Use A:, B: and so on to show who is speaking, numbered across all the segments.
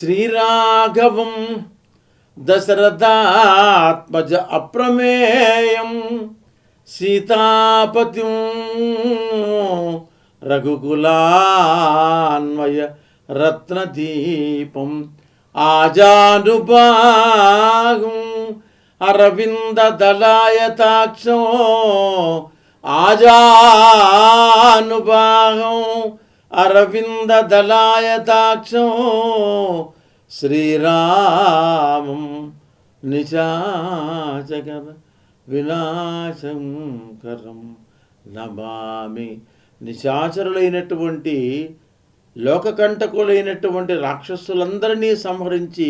A: శ్రీరాఘవం దశరథాత్మజ అప్రమేయం సీతాపతిం రఘుకులాన్వయ రత్నదీపం ఆజానుబాహుం అరవిందదళాయతాక్షో ఆజానుబాహుం అరవిందదళాయతాక్షో శ్రీరామం నిశాచర వినాశంకరం నమామి. నిశాచరులైనటువంటి లోకకంటకులైనటువంటి రాక్షసులందరినీ సంహరించి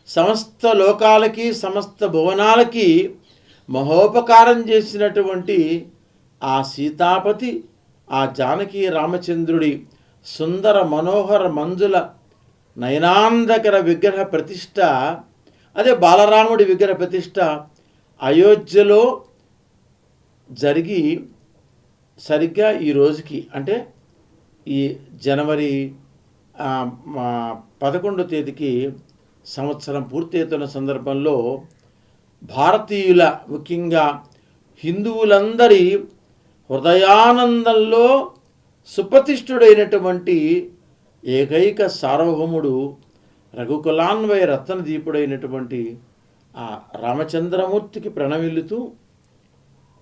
A: సమస్త లోకాలకి సమస్త భువనాలకి మహోపకారం చేసినటువంటి ఆ సీతాపతి, ఆ జానకి రామచంద్రుడి సుందర మనోహర మంజుల నయనాందకర విగ్రహ ప్రతిష్ట, అదే బాలరాముడి విగ్రహ ప్రతిష్ట అయోధ్యలో జరిగి సరిగ్గా ఈ రోజుకి అంటే ఈ జనవరి 11వ తేదీకి సంవత్సరం పూర్తవుతున్న సందర్భంలో భారతీయుల, ముఖ్యంగా హిందువులందరి హృదయానందంలో సుప్రతిష్ఠుడైనటువంటి ఏకైక సార్వభౌముడు రఘుకులాన్వయ రత్నదీపుడైనటువంటి ఆ రామచంద్రమూర్తికి ప్రణమిల్లుతూ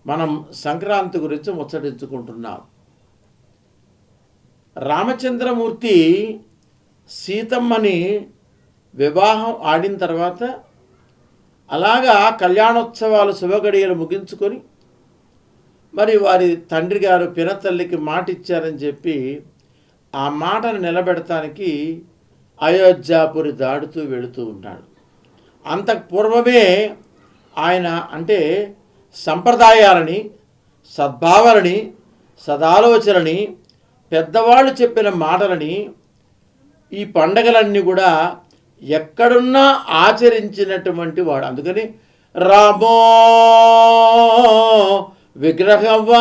A: మనం సంక్రాంతి గురించి ముచ్చటించుకుంటున్నాం. రామచంద్రమూర్తి సీతమ్మని వివాహం ఆడిన తర్వాత అలాగా కళ్యాణోత్సవాలు శుభగడియలు ముగించుకొని మరి వారి తండ్రి గారు పినతల్లికి మాట ఇచ్చారని చెప్పి ఆ మాటను నిలబెడటానికి అయోధ్యాపురి దాడుతూ వెళుతూ ఉన్నాడు. అంతకు పూర్వమే ఆయన అంటే సంప్రదాయాలని, సద్భావాలని, సదాలోచనని, పెద్దవాళ్ళు చెప్పిన మాటలని, ఈ పండగలన్నీ కూడా ఎక్కడున్నా ఆచరించినటువంటి వాడు. అందుకని రామో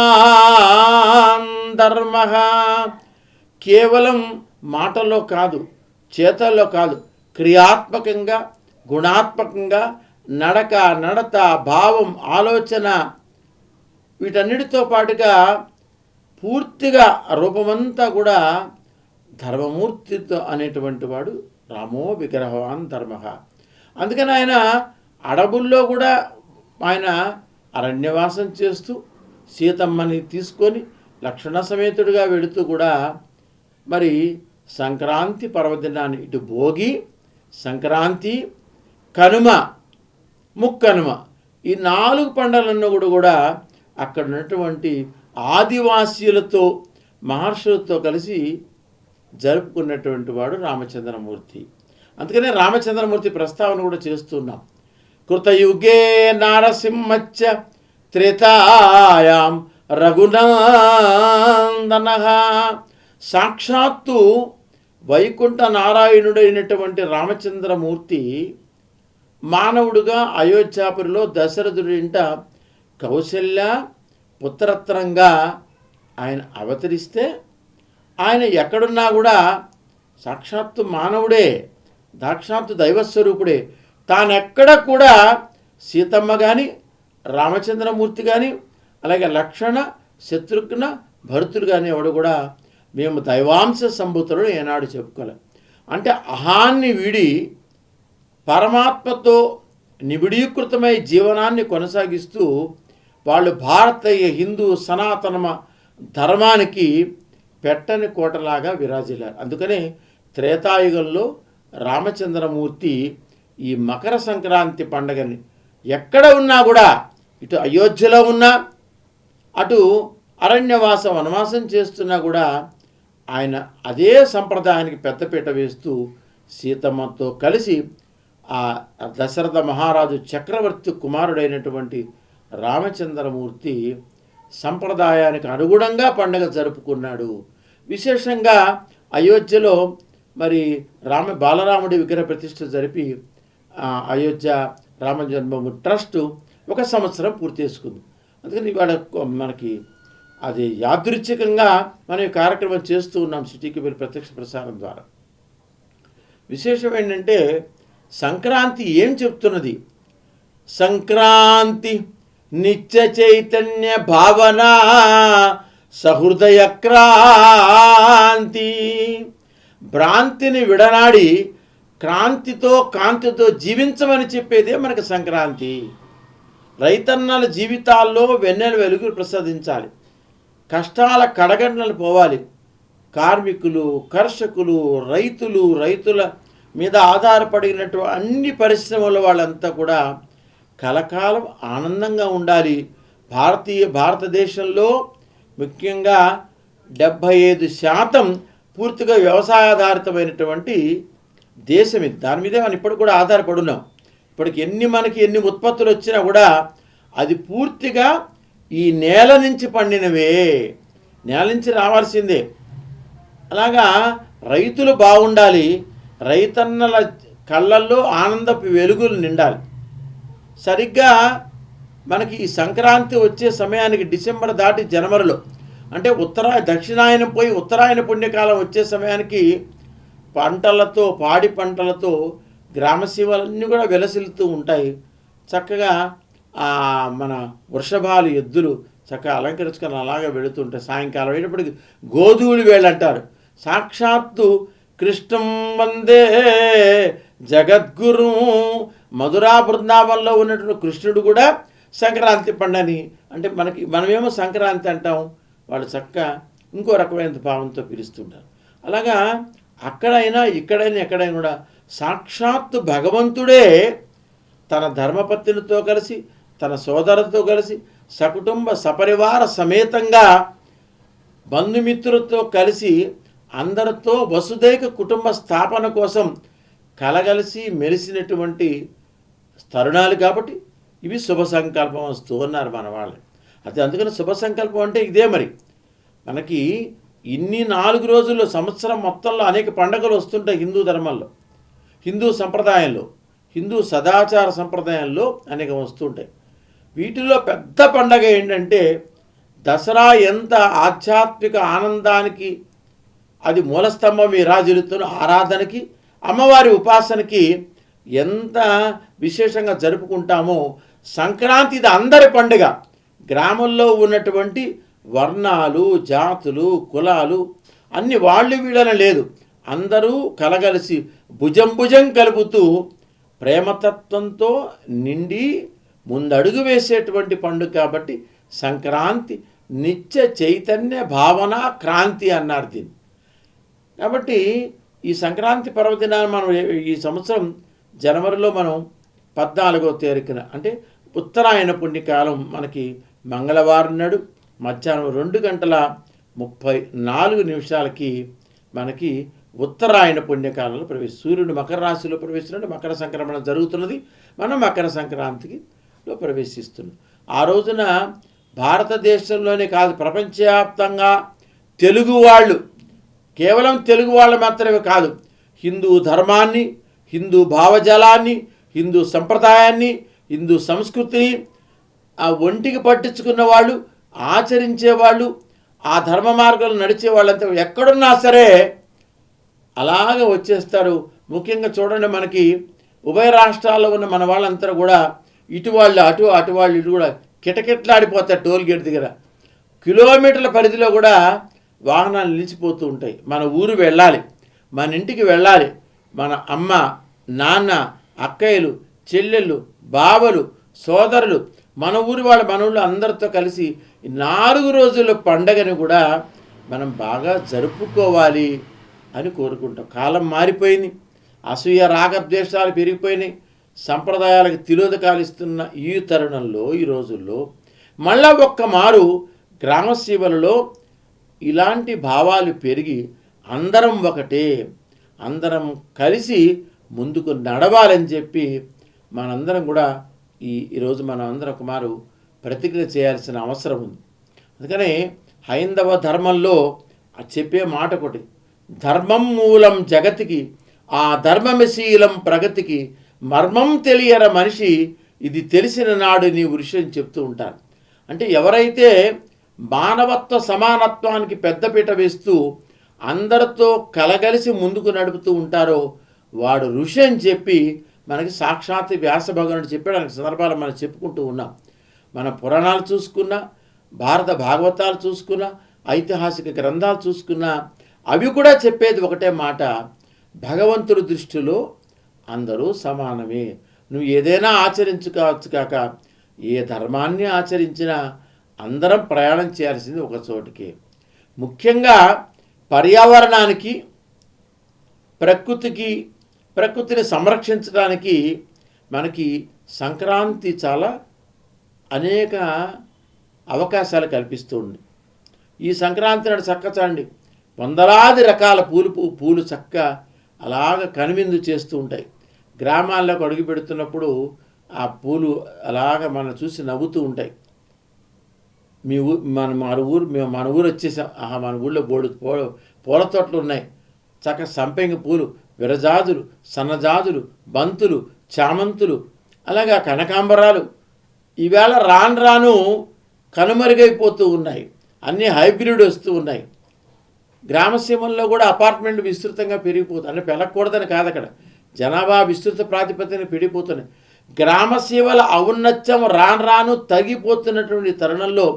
A: విగ్రహవాన్ ధర్మ, కేవలం మాటల్లో కాదు, చేతల్లో కాదు, క్రియాత్మకంగా, గుణాత్మకంగా, నడక, నడత, భావం, ఆలోచన వీటన్నిటితో పాటుగా పూర్తిగా రూపమంతా కూడా ధర్మమూర్తితో అనేటువంటి వాడు రామో విగ్రహవాన్ ధర్మ. అందుకని ఆయన అడవుల్లో కూడా ఆయన అరణ్యవాసం చేస్తూ సీతమ్మని తీసుకొని లక్ష్మణ సమేతుడిగా వెళుతూ కూడా మరి సంక్రాంతి పర్వదినాన్ని, ఇటు భోగి, సంక్రాంతి, కనుమ, ముక్కనుమ, ఈ 4 పండుగలను కూడా అక్కడ ఉన్నటువంటి ఆదివాసీలతో, మహర్షులతో కలిసి జరుపుకున్నటువంటి వాడు రామచంద్రమూర్తి. అందుకనే రామచంద్రమూర్తి ప్రస్తావన కూడా చేస్తున్నాం. కృతయుగే నారసింహచ్చ త్రేతాయాం రఘునందన. సాక్షాత్తు వైకుంఠ నారాయణుడైనటువంటి రామచంద్రమూర్తి మానవుడుగా అయోధ్యాపురిలో దశరథుడి ఇంట కౌశల్య పుత్రరత్నంగా ఆయన అవతరిస్తే, ఆయన ఎక్కడున్నా కూడా సాక్షాత్తు మానవుడే, సాక్షాత్తు దైవస్వరూపుడే. తానెక్కడ కూడా సీతమ్మ కానీ, రామచంద్రమూర్తి కానీ, అలాగే లక్ష్మణ, శత్రుఘ్న, భరతుడు కానీ ఎవడు కూడా మేము దైవాంశ సంభూతులను ఏనాడు చెప్పుకోలేం. అంటే అహాన్ని వీడి పరమాత్మతో నిబిడీకృతమై జీవనాన్ని కొనసాగిస్తూ వాళ్ళు భారతీయ హిందూ సనాతన ధర్మానికి పెట్టని కోటలాగా విరాజిల్లారు. అందుకనే త్రేతాయుగంలో రామచంద్రమూర్తి ఈ మకర సంక్రాంతి పండుగని ఎక్కడ ఉన్నా కూడా, ఇటు అయోధ్యలో ఉన్నా, అటు అరణ్యవాసం వనవాసం చేస్తున్నా కూడా ఆయన అదే సంప్రదాయానికి పెద్దపీట వేస్తూ సీతమ్మతో కలిసి ఆ దశరథ మహారాజు చక్రవర్తి కుమారుడైనటువంటి రామచంద్రమూర్తి సంప్రదాయానికి అనుగుణంగా పండుగ జరుపుకున్నాడు. విశేషంగా అయోధ్యలో మరి బాలరాముడి విగ్రహ ప్రతిష్ఠ జరిపి అయోధ్య రామ జన్మభూమి ట్రస్ట్ 1 సంవత్సరం పూర్తి చేసుకుంది. అందుకని ఇవాళ మనకి అది యాదృచ్ఛికంగా మనం ఈ కార్యక్రమం చేస్తూ ఉన్నాం సిటీకి వెళ్ళి ప్రత్యక్ష ప్రసారం ద్వారా. విశేషం ఏంటంటే సంక్రాంతి ఏం చెప్తున్నది? సంక్రాంతి నిత్య చైతన్య భావన సహృదయ క్రాంతి. భ్రాంతిని విడనాడి క్రాంతితో కాంతితో జీవించమని చెప్పేదే మనకు సంక్రాంతి. రైతన్నల జీవితాల్లో వెన్నెల వెలుగులు ప్రసాదించాలి, కష్టాల కడగండ్లను పోవాలి. కార్మికులు, కర్షకులు, రైతుల మీద ఆధారపడినట్టు అన్ని పరిశ్రమల వాళ్ళంతా కూడా కలకాలం ఆనందంగా ఉండాలి. భారతదేశంలో ముఖ్యంగా 75% పూర్తిగా వ్యవసాయాధారితమైనటువంటి దేశం ఇది. దాని మీదే మనం ఇప్పుడు కూడా ఆధారపడి ఉన్నాం. ఇప్పటికి మనకి ఎన్ని ఉత్పత్తులు వచ్చినా కూడా అది పూర్తిగా ఈ నేల నుంచి పండినవే, నేల నుంచి రావాల్సిందే. అలాగా రైతులు బాగుండాలి, రైతన్నల కళ్ళల్లో ఆనందపు వెలుగులు నిండాలి. సరిగ్గా మనకి ఈ సంక్రాంతి వచ్చే సమయానికి డిసెంబర్ దాటి జనవరిలో, అంటే దక్షిణాయనం పోయి ఉత్తరాయణ పుణ్యకాలం వచ్చే సమయానికి పంటలతో, పాడి పంటలతో గ్రామసీమలన్నీ కూడా విలసిల్లుతూ ఉంటాయి. చక్కగా మన వృషభాలు, ఎద్దులు చక్కగా అలంకరించుకొని అలాగే వెళుతుంటాయి. సాయంకాలం అయినప్పటికీ గోధూళి వేళంటారు. సాక్షాత్తు కృష్ణం వందే జగద్గురు, మధురా బృందావనంలో ఉన్నటువంటి కృష్ణుడు కూడా సంక్రాంతి పండని అంటే మనమేమో సంక్రాంతి అంటాం, వాళ్ళు చక్కగా ఇంకో రకమైన భావంతో పిలుస్తుంటారు. అలాగా అక్కడైనా ఇక్కడైనా ఎక్కడైనా కూడా సాక్షాత్తు భగవంతుడే తన ధర్మపత్నితో కలిసి, తన సోదరులతో కలిసి, సకుటుంబ సపరివార సమేతంగా బంధుమిత్రులతో కలిసి అందరితో వసుదైక కుటుంబ స్థాపన కోసం కలగలిసి మెలిసినటువంటి తరుణాలు. కాబట్టి ఇవి శుభ సంకల్పం వస్తూ ఉన్నారు మన వాళ్ళు. అది అందుకని శుభ సంకల్పం అంటే ఇదే. మరి మనకి ఇన్ని 4 రోజుల్లో సంవత్సరం మొత్తంలో అనేక పండుగలు వస్తుంటాయి హిందూ ధర్మంలో, హిందూ సంప్రదాయంలో, హిందూ సదాచార సంప్రదాయంలో అనేక వస్తుంటాయి. వీటిలో పెద్ద పండగ ఏంటంటే దసరా. ఎంత ఆధ్యాత్మిక ఆనందానికి అది మూలస్తంభం, ఈ రాజులతో ఆరాధనకి, అమ్మవారి ఉపాసనకి ఎంత విశేషంగా జరుపుకుంటామో సంక్రాంతి ఇది అందరి పండుగ. గ్రామంలో ఉన్నటువంటి వర్ణాలు, జాతులు, కులాలు అన్ని వాళ్ళు వీళ్ళని లేదు, అందరూ కలగలిసి భుజం కలుపుతూ ప్రేమతత్వంతో నిండి ముందడుగు వేసేటువంటి పండుగ. కాబట్టి సంక్రాంతి నిత్య చైతన్య భావన క్రాంతి అన్నారు దీన్ని. కాబట్టి ఈ సంక్రాంతి పర్వదినాన్ని మనం ఈ సంవత్సరం జనవరిలో మనం 14వ తారీఖున అంటే ఉత్తరాయణ పుణ్యకాలం మనకి మంగళవారం నాడు మధ్యాహ్నం 2:34 మనకి ఉత్తరాయణ పుణ్యకాలంలో సూర్యుడు మకర రాశిలో ప్రవేశిస్తున్నాడు. మకర సంక్రమణ జరుగుతున్నది. మనం మకర సంక్రాంతిలో ప్రవేశిస్తున్నాం. ఆ రోజున భారతదేశంలోనే కాదు, ప్రపంచవ్యాప్తంగా తెలుగు వాళ్ళు, కేవలం తెలుగు వాళ్ళు మాత్రమే కాదు, హిందూ ధర్మాన్ని, హిందూ భావజాలాన్ని, హిందూ సంప్రదాయాన్ని, హిందూ సంస్కృతిని ఒంటికి పట్టించుకున్న వాళ్ళు, ఆచరించేవాళ్ళు, ఆ ధర్మ మార్గంలో నడిచే వాళ్ళంతా ఎక్కడున్నా సరే అలాగ వచ్చేస్తారు. ముఖ్యంగా చూడండి, మనకి ఉభయ రాష్ట్రాల్లో ఉన్న మన వాళ్ళంతా కూడా ఇటు వాళ్ళు అటు వాళ్ళు ఇటు కూడా కిటకిటలాడిపోతారు. టోల్గేట్ దగ్గర కిలోమీటర్ల పరిధిలో కూడా వాహనాలు నిలిచిపోతూ ఉంటాయి. మన ఊరు వెళ్ళాలి, మన ఇంటికి వెళ్ళాలి, మన అమ్మ, నాన్న, అక్కయ్యలు, చెల్లెళ్ళు, బావలు, సోదరులు, మన ఊరు వాళ్ళు, మన ఊళ్ళో అందరితో కలిసి 4 రోజుల పండగని కూడా మనం బాగా జరుపుకోవాలి అని కోరుకుంటాం. కాలం మారిపోయింది, అసూయ రాగద్వేషాలు పెరిగిపోయినాయి, సంప్రదాయాలకు తిలోదకాలు ఇస్తున్న ఈ తరుణంలో, ఈ రోజుల్లో మళ్ళా ఒక్క మారు గ్రామసీమలలో ఇలాంటి భావాలు పెరిగి అందరం ఒకటే, అందరం కలిసి ముందుకు నడవాలని చెప్పి మనందరం కూడా ఈరోజు మనం అందరం ఒక మారు ప్రతిజ్ఞ చేయాల్సిన అవసరం ఉంది. అందుకనే హైందవ ధర్మంలో చెప్పే మాట ఒకటి, ధర్మం మూలం జగతికి, ఆ ధర్మమశీలం ప్రగతికి, మర్మం తెలియర మనిషి ఇది తెలిసిన నాడు నీ విషయం చెప్తూ ఉంటారు. అంటే ఎవరైతే మానవత్వ సమానత్వానికి పెద్దపీట వేస్తూ అందరితో కలగలిసి ముందుకు నడుపుతూ ఉంటారో వాడు ఋషి అని చెప్పి మనకి సాక్షాత్ వ్యాస భగవానుడు చెప్పాడు. అనేక సందర్భాలు మనం చెప్పుకుంటూ ఉన్నాం. మన పురాణాలు చూసుకున్నా, భారత భాగవతాలు చూసుకున్నా, ఐతిహాసిక గ్రంథాలు చూసుకున్నా, అవి కూడా చెప్పేది ఒకటే మాట, భగవంతుడి దృష్టిలో అందరూ సమానమే. నువ్వు ఏదైనా ఆచరించుకోవచ్చు కాక ఏ ధర్మాన్ని ఆచరించినా అందరం ప్రయాణం చేయాల్సింది ఒక చోటికి. ముఖ్యంగా పర్యావరణానికి, ప్రకృతిని సంరక్షించడానికి మనకి సంక్రాంతి చాలా అనేక అవకాశాలు కల్పిస్తుంది. ఈ సంక్రాంతి నాడు చక్కచండి వందలాది రకాల పూలు చక్క అలాగ కనువిందు చేస్తూ ఉంటాయి. గ్రామాల్లోకి అడుగు పెడుతున్నప్పుడు ఆ పూలు అలాగ మనం చూసి నవ్వుతూ ఉంటాయి. మన ఊరు వచ్చేసాం, మన ఊళ్ళో పూల తోటలు ఉన్నాయి. చక్క సంపెంగ పూలు, విరజాజులు, సన్నజాజులు, బంతులు, చామంతులు, అలాగా కనకాంబరాలు ఈవేళ రాను కనుమరుగైపోతూ ఉన్నాయి. అన్నీ హైబ్రిడ్ వస్తూ ఉన్నాయి. గ్రామసీమల్లో కూడా అపార్ట్మెంట్ విస్తృతంగా పెరిగిపోతుంది. అంటే పెరగకూడదని కాదు, అక్కడ జనాభా విస్తృత ప్రాతిపదికన పెరిగిపోతున్నాయి. గ్రామసీమల ఔన్నత్యం రాను తగ్గిపోతున్నటువంటి తరుణంలో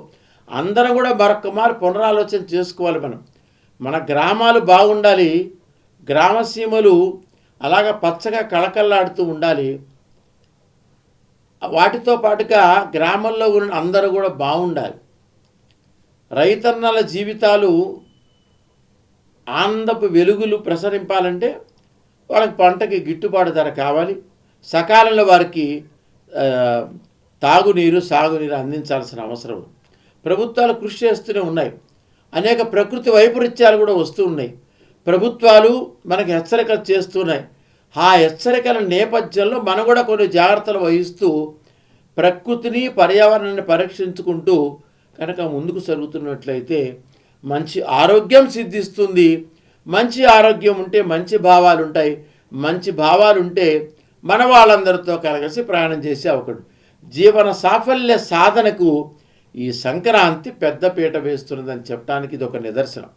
A: అందరం కూడా మరొకమారు పునరాలోచన చేసుకోవాలి. మన గ్రామాలు బాగుండాలి, గ్రామసీమలు అలాగ పచ్చగా కళకళలాడుతూ ఉండాలి. వాటితో పాటుగా గ్రామంలో ఉన్న అందరూ కూడా బాగుండాలి. రైతన్నల జీవితాలు ఆనందపు వెలుగులు ప్రసరింపాలంటే వాళ్ళకి పంటకి గిట్టుబాటు ధర కావాలి. సకాలంలో వారికి తాగునీరు, సాగునీరు అందించాల్సిన అవసరం ప్రభుత్వాలు కృషి చేస్తూనే ఉన్నాయి. అనేక ప్రకృతి వైపరీత్యాలు కూడా వస్తూ ఉన్నాయి. ప్రభుత్వాలు మనకి హెచ్చరికలు చేస్తున్నాయి. ఆ హెచ్చరికల నేపథ్యంలో మనం కూడా కొన్ని జాగ్రత్తలు వహిస్తూ ప్రకృతిని, పర్యావరణాన్ని పరీక్షించుకుంటూ కనుక ముందుకు జరుగుతున్నట్లయితే మంచి ఆరోగ్యం సిద్ధిస్తుంది. మంచి ఆరోగ్యం ఉంటే మంచి భావాలు ఉంటాయి. మంచి భావాలు ఉంటే మన వాళ్ళందరితో కలిసి ప్రయాణం చేసే అవకాశం. జీవన సాఫల్య సాధనకు ఈ సంక్రాంతి పెద్దపీట వేస్తున్నదని చెప్పడానికి ఇది ఒక నిదర్శనం.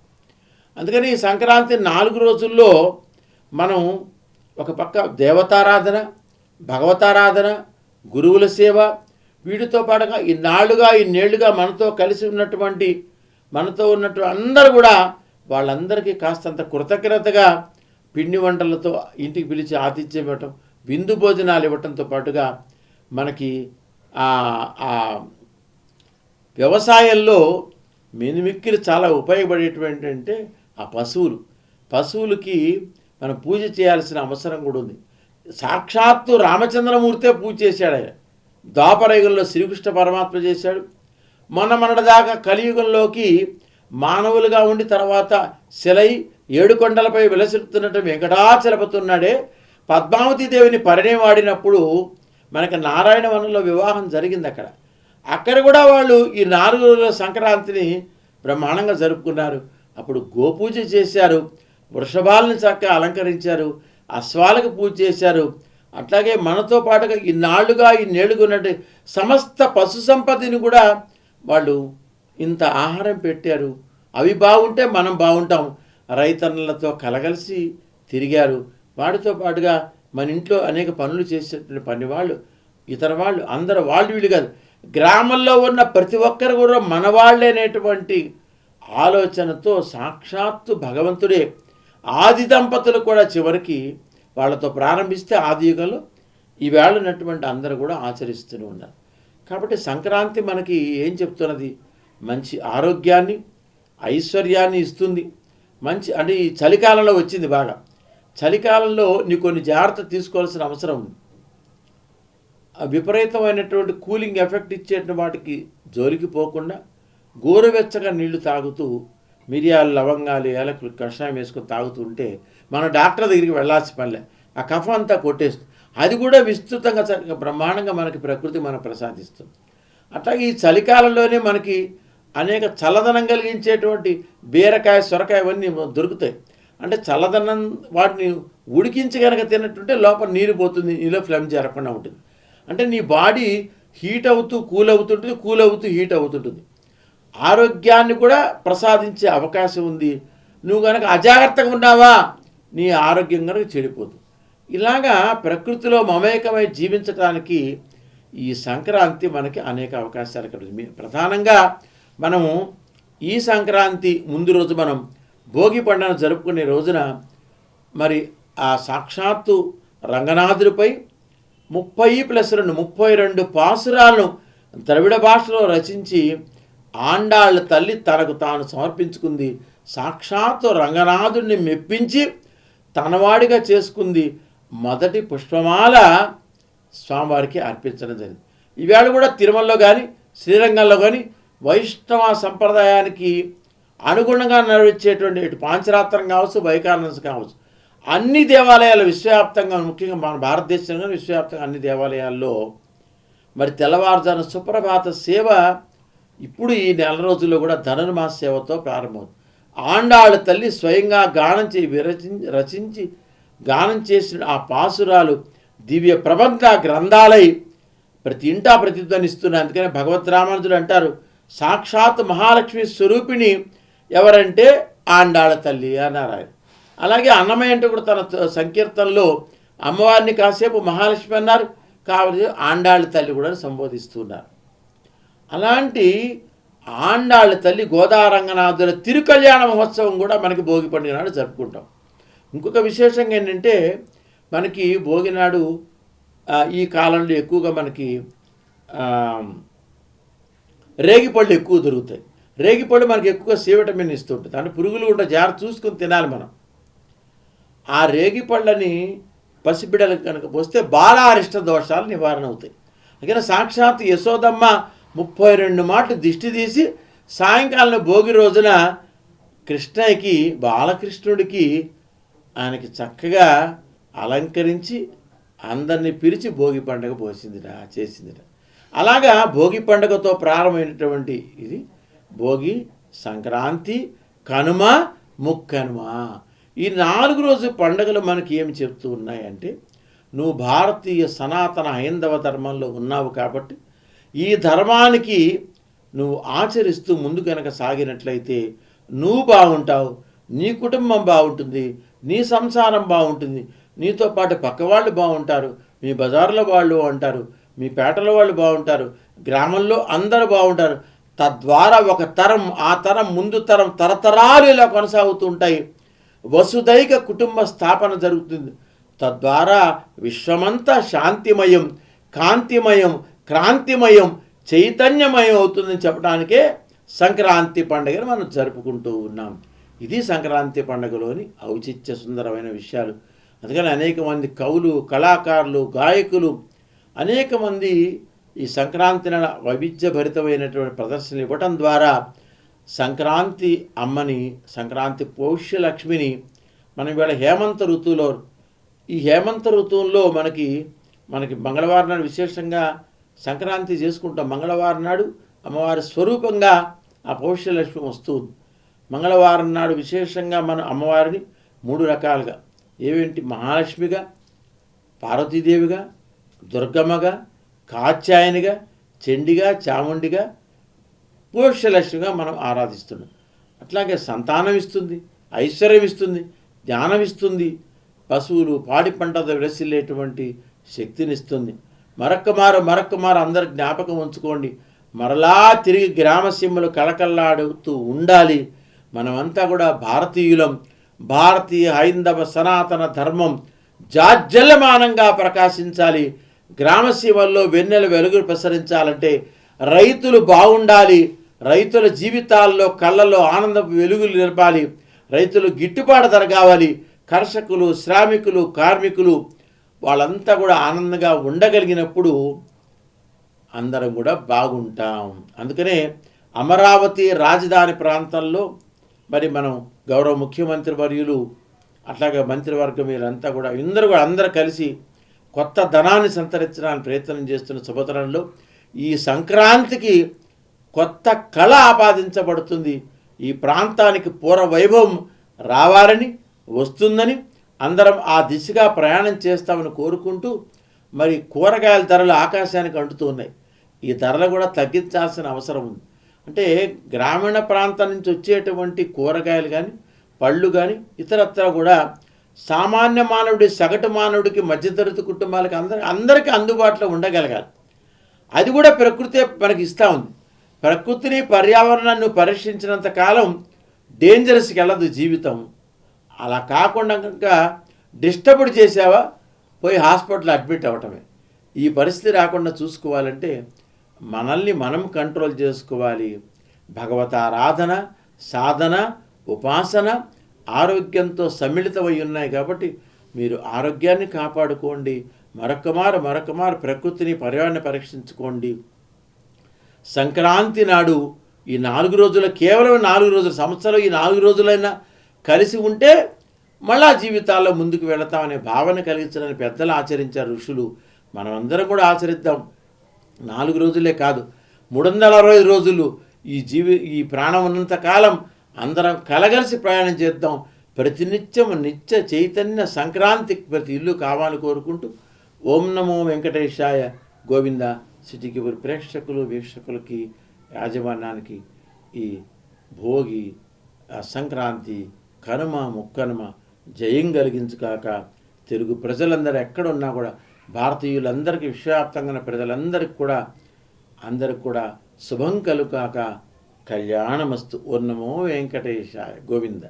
A: అందుకని ఈ సంక్రాంతి 4 రోజుల్లో మనం ఒక పక్క దేవతారాధన, భగవతారాధన, గురువుల సేవ, వీటితో పాటుగా ఇన్నేళ్లుగా మనతో కలిసి ఉన్నటువంటి అందరూ కూడా వాళ్ళందరికీ కాస్తంత కృతజ్ఞతగా పిండి వంటలతో ఇంటికి పిలిచి ఆతిథ్యం ఇవ్వటం, విందు భోజనాలు ఇవ్వటంతో పాటుగా మనకి వ్యవసాయంలో మెనుమిక్కిలు చాలా ఉపయోగపడేటువంటి అంటే ఆ పశువులకి మనం పూజ చేయాల్సిన అవసరం కూడా ఉంది. సాక్షాత్తు రామచంద్రమూర్తే పూజ చేశాడు. ఆయన ద్వాపరయుగంలో శ్రీకృష్ణ పరమాత్మ చేశాడు. మొన్నదాకా కలియుగంలోకి మానవులుగా ఉండి తర్వాత శిలై 7 కొండలపై విలసిల్లుతున్నట్టు వెంకటాచలపతి ఉన్నాడే. పద్మావతి దేవిని పరిణయవాడినప్పుడు మనకి నారాయణ వనంలో వివాహం జరిగింది. అక్కడ కూడా వాళ్ళు ఈ 4 రోజుల సంక్రాంతిని బ్రహ్మాండంగా జరుపుకున్నారు. అప్పుడు గోపూజ చేశారు, వృషభాలను చక్కగా అలంకరించారు, అశ్వాలకు పూజ చేశారు. అట్లాగే మనతో పాటుగా ఇన్నేళ్లుగా ఉన్నట్టు సమస్త పశు సంపదని కూడా వాళ్ళు ఇంత ఆహారం పెట్టారు. అవి బాగుంటే మనం బాగుంటాం. రైతన్నలతో కలగలిసి తిరిగారు. వాటితో పాటుగా మన ఇంట్లో అనేక పనులు చేసేటువంటి పనివాళ్ళు, ఇతర వాళ్ళు, అందరూ వాళ్ళు వీళ్ళు కాదు, గ్రామంలో ఉన్న ప్రతి ఒక్కరు కూడా మనవాళ్ళే అనేటువంటి ఆలోచనతో సాక్షాత్తు భగవంతుడే ఆది దంపతులు కూడా చివరికి వాళ్ళతో ప్రారంభిస్తే ఆది యుగంలో ఈవేళ ఉన్నటువంటి అందరూ కూడా ఆచరిస్తూనే ఉన్నారు. కాబట్టి సంక్రాంతి మనకి ఏం చెప్తున్నది? మంచి ఆరోగ్యాన్ని, ఐశ్వర్యాన్ని ఇస్తుంది. అంటే ఈ చలికాలంలో వచ్చింది బాగా. చలికాలంలో నీ కొన్ని జాగ్రత్తలు తీసుకోవాల్సిన అవసరం ఉంది. విపరీతమైనటువంటి కూలింగ్ ఎఫెక్ట్ ఇచ్చేటువంటి వాటికి జోలికి పోకుండా గోరువెచ్చగా నీళ్లు తాగుతూ మిరియాలు, లవంగాలు, ఏలకులు కషాయం వేసుకొని తాగుతూ ఉంటే మన డాక్టర్ దగ్గరికి వెళ్ళాల్సి పనిలే. ఆ కఫం అంతా కొట్టేస్తుంది. అది కూడా విస్తృతంగా చక్కగా బ్రహ్మాండంగా మనకి ప్రకృతి మనకు ప్రసాదిస్తుంది. అట్లాగే ఈ చలికాలంలోనే మనకి అనేక చల్లదనం కలిగించేటువంటి బీరకాయ, సొరకాయ ఇవన్నీ దొరుకుతాయి. అంటే చల్లదనం వాటిని ఉడికించి కనుక తిన్నట్టుంటే లోపల నీరు పోతుంది, నీలో ఫ్లమ్ చేరకుండా ఉంటుంది. అంటే నీ బాడీ హీట్ అవుతూ కూల్ అవుతుంటుంది, కూల్ అవుతూ హీట్ అవుతుంటుంది. ఆరోగ్యాన్ని కూడా ప్రసాదించే అవకాశం ఉంది. నువ్వు కనుక అజాగ్రత్తగా ఉన్నావా నీ ఆరోగ్యం కనుక చెడిపోతుంది. ఇలాగా ప్రకృతిలో మమేకమై జీవించడానికి ఈ సంక్రాంతి మనకి అనేక అవకాశాలు కలుగుతుంది. ప్రధానంగా మనము ఈ సంక్రాంతి ముందు రోజు మనం భోగి పండుగను జరుపుకునే రోజున మరి ఆ సాక్షాత్తు రంగనాథుడిపై 30+2 పాసురాలను ద్రవిడ భాషలో రచించి ఆండాళ్ళ తల్లి తనకు తాను సమర్పించుకుంది. సాక్షాత్తు రంగనాథుడిని మెప్పించి తనవాడిగా చేసుకుంది. మొదటి పుష్పమాల స్వామివారికి అర్పించడం జరిగింది. ఈవేళ కూడా తిరుమలలో కానీ శ్రీరంగంలో కానీ వైష్ణవ సంప్రదాయానికి అనుగుణంగా నడిచేటువంటి ఇటు పాంచరాత్రం కావచ్చు, వైఖానస్ కావచ్చు, అన్ని దేవాలయాలు విశ్వవ్యాప్తంగా, ముఖ్యంగా మన భారతదేశంలో విశ్వవ్యాప్తంగా అన్ని దేవాలయాల్లో మరి తెల్లవారుజాను సుప్రభాత సేవ ఇప్పుడు ఈ నెల రోజుల్లో కూడా ధనుర్మాస సేవతో ప్రారంభమవుతుంది. ఆండాళ్ళ తల్లి స్వయంగా గానం రచించి గానం చేసిన ఆ పాసురాలు దివ్య ప్రబంధ గ్రంథాలై ప్రతి ఇంటా ప్రతిధ్వనిస్తున్నాయి. అందుకని భగవద్ రామానుజులు అంటారు, సాక్షాత్ మహాలక్ష్మి స్వరూపిణి ఎవరంటే ఆండాళ్ళ తల్లి అన్నారు ఆయన. అలాగే అన్నమయ్య అంటే కూడా తన సంకీర్తనలో అమ్మవారిని కాసేపు మహాలక్ష్మి అన్నారు, కాబట్టి ఆండాళ్ళ తల్లి కూడా సంబోధిస్తున్నారు. అలాంటి ఆండాళ్ళ తల్లి గోదారంగనాథుల తిరుకళ్యాణ మహోత్సవం కూడా మనకి భోగి పండుగ నాడు జరుపుకుంటాం. ఇంకొక విశేషంగా ఏంటంటే మనకి భోగి నాడు ఈ కాలంలో ఎక్కువగా మనకి రేగిపళ్ళు ఎక్కువ దొరుకుతాయి. రేగిపళ్ళు మనకి ఎక్కువగా సి విటమిన్ ఇస్తుంటుంది. అంటే పురుగులు కూడా జాగ్రత్త చూసుకొని తినాలి మనం. ఆ రేగిపళ్ళని పసిబిడ్డలకు కనుక పోస్తే బాలారిష్ట దోషాలు నివారణ అవుతాయి. అందుకని సాక్షాత్ యశోదమ్మ 32 మాటలు దిష్టి తీసి సాయంకాలం భోగి రోజున కృష్ణయ్యకి, బాలకృష్ణుడికి ఆయనకి చక్కగా అలంకరించి అందరినీ పిలిచి భోగి పండుగ చేసిందిట. అలాగా భోగి పండుగతో ప్రారంభమైనటువంటి ఇది భోగి, సంక్రాంతి, కనుమ, ముక్కనుమ. ఈ 4 రోజు పండుగలు మనకి ఏమి చెప్తూ ఉన్నాయంటే, నువ్వు భారతీయ సనాతన హైందవ ధర్మంలో ఉన్నావు కాబట్టి ఈ ధర్మానికి నువ్వు ఆచరిస్తూ ముందు కనుక సాగినట్లయితే నువ్వు బాగుంటావు, నీ కుటుంబం బాగుంటుంది, నీ సంసారం బాగుంటుంది, నీతో పాటు పక్కవాళ్ళు బాగుంటారు, మీ బజార్లో వాళ్ళు ఉంటారు, మీ పేటలో వాళ్ళు బాగుంటారు, గ్రామంలో అందరూ బాగుంటారు. తద్వారా ఒక తరం, ఆ తరం ముందు తరం, తరతరాలు ఇలా కొనసాగుతూ ఉంటాయి. వసుదైక కుటుంబ స్థాపన జరుగుతుంది. తద్వారా విశ్వమంతా శాంతిమయం, కాంతిమయం, క్రాంతిమయం, చైతన్యమయం అవుతుందని చెప్పడానికే సంక్రాంతి పండుగను మనం జరుపుకుంటూ ఉన్నాం. ఇది సంక్రాంతి పండుగలోని ఔచిత్య సుందరమైన విషయాలు. అందుకని అనేక మంది కవులు, కళాకారులు, గాయకులు అనేక మంది ఈ సంక్రాంతి నెల వైవిధ్యభరితమైనటువంటి ప్రదర్శనలు ఇవ్వటం ద్వారా సంక్రాంతి అమ్మని, సంక్రాంతి పౌష్యలక్ష్మిని మనం ఇవాళ హేమంత ఋతువులో, ఈ హేమంత ఋతువుల్లో మనకి మంగళవారం నాడు విశేషంగా సంక్రాంతి చేసుకుంటాం. మంగళవారం నాడు అమ్మవారి స్వరూపంగా ఆ పౌష్యలక్ష్మి వస్తుంది. మంగళవారం నాడు విశేషంగా మన అమ్మవారిని 3 రకాలుగా, ఏవేంటి, మహాలక్ష్మిగా, పార్వతీదేవిగా, దుర్గమ్మగా, కాత్యాయనిగా, చండిగా, చాముండిగా, పౌష్యలక్ష్మిగా మనం ఆరాధిస్తున్నాం. అట్లాగే సంతానం ఇస్తుంది, ఐశ్వర్యం ఇస్తుంది, జ్ఞానం ఇస్తుంది, పశువులు పాడి పంటతో విలసిల్లేటువంటి శక్తినిస్తుంది. మరొక్క మారు అందరు జ్ఞాపకం ఉంచుకోండి, మరలా తిరిగి గ్రామసీమలు కళకళలాడుతూ ఉండాలి. మనమంతా కూడా భారతీయులం. భారతీయ హైందవ సనాతన ధర్మం జాజ్జల్యమానంగా ప్రకాశించాలి. గ్రామసీమల్లో వెన్నెల వెలుగులు ప్రసరించాలంటే రైతులు బాగుండాలి. రైతుల జీవితాల్లో కళ్ళల్లో ఆనందపు వెలుగులు నిలపాలి. రైతులు గిట్టుబాటు ధర కావాలి. కర్షకులు, శ్రామికులు, కార్మికులు వాళ్ళంతా కూడా ఆనందంగా ఉండగలిగినప్పుడు అందరం కూడా బాగుంటాం. అందుకనే అమరావతి రాజధాని ప్రాంతంలో మరి మనం గౌరవ ముఖ్యమంత్రి వర్యులు, అట్లాగే మంత్రివర్గం వీళ్ళంతా కూడా అందరూ కలిసి కొత్త ధనాన్ని సంతరించడానికి ప్రయత్నం చేస్తున్న శుభతరంలో ఈ సంక్రాంతికి కొత్త కళ ఆపాదించబడుతుంది. ఈ ప్రాంతానికి పూర్వ వైభవం రావాలని, వస్తుందని అందరం ఆ దిశగా ప్రయాణం చేస్తామని కోరుకుంటూ, మరి కూరగాయల ధరలు ఆకాశానికి అంటుతూ ఉన్నాయి. ఈ ధరలు కూడా తగ్గించాల్సిన అవసరం ఉంది. అంటే గ్రామీణ ప్రాంతం నుంచి వచ్చేటువంటి కూరగాయలు కానీ, పళ్ళు కానీ, ఇతరత్రా కూడా సామాన్య మానవుడి, సగటు మానవుడికి, మధ్యతరగతి కుటుంబాలకి అందరికీ అందుబాటులో ఉండగలగాలి. అది కూడా ప్రకృతే మనకి ఇస్తూ ఉంది. ప్రకృతిని, పర్యావరణాన్ని పరీక్షించినంత కాలం డేంజరస్కి వెళ్ళదు జీవితం. అలా కాకుండా కనుక డిస్టర్బ్డ్ చేసావా పోయి హాస్పిటల్ అడ్మిట్ అవ్వటమే. ఈ పరిస్థితి రాకుండా చూసుకోవాలంటే మనల్ని మనం కంట్రోల్ చేసుకోవాలి. భగవతారాధన, సాధన, ఉపాసన ఆరోగ్యంతో సమ్మిళితమై ఉన్నాయి కాబట్టి మీరు ఆరోగ్యాన్ని కాపాడుకోండి. మరొకమారు ప్రకృతిని, పర్యావరణాన్ని పరీక్షించుకోండి. సంక్రాంతి నాడు ఈ 4 రోజులు, కేవలం 4 రోజులు, సంవత్సరం ఈ 4 రోజులైనా కలిసి ఉంటే మళ్ళా జీవితాల్లో ముందుకు వెళతామనే భావన కలిగించాలని పెద్దలు ఆచరించారు, ఋషులు. మనమందరం కూడా ఆచరిద్దాం. 4 రోజులే కాదు, 360 రోజులు ఈ ప్రాణం ఉన్నంత కాలం అందరం కలగలిసి ప్రయాణం చేద్దాం. ప్రతినిత్యం నిత్య చైతన్య సంక్రాంతికి ప్రతి ఇల్లు కావాలని కోరుకుంటూ ఓం నమో వెంకటేశాయ గోవింద. సిటీకి ప్రేక్షకులు, వీక్షకులకి, యాజమాన్యానికి ఈ భోగి, సంక్రాంతి, కనుమ, ముక్కనుమ జయం కలిగించుకాక. తెలుగు ప్రజలందరూ ఎక్కడున్నా కూడా, భారతీయులందరికీ, విశ్వవ్యాప్తంగా ఉన్న ప్రజలందరికీ కూడా అందరికి కూడా శుభం కలుగాక. కళ్యాణమస్తు. ఓం నమో వెంకటేశాయ గోవింద.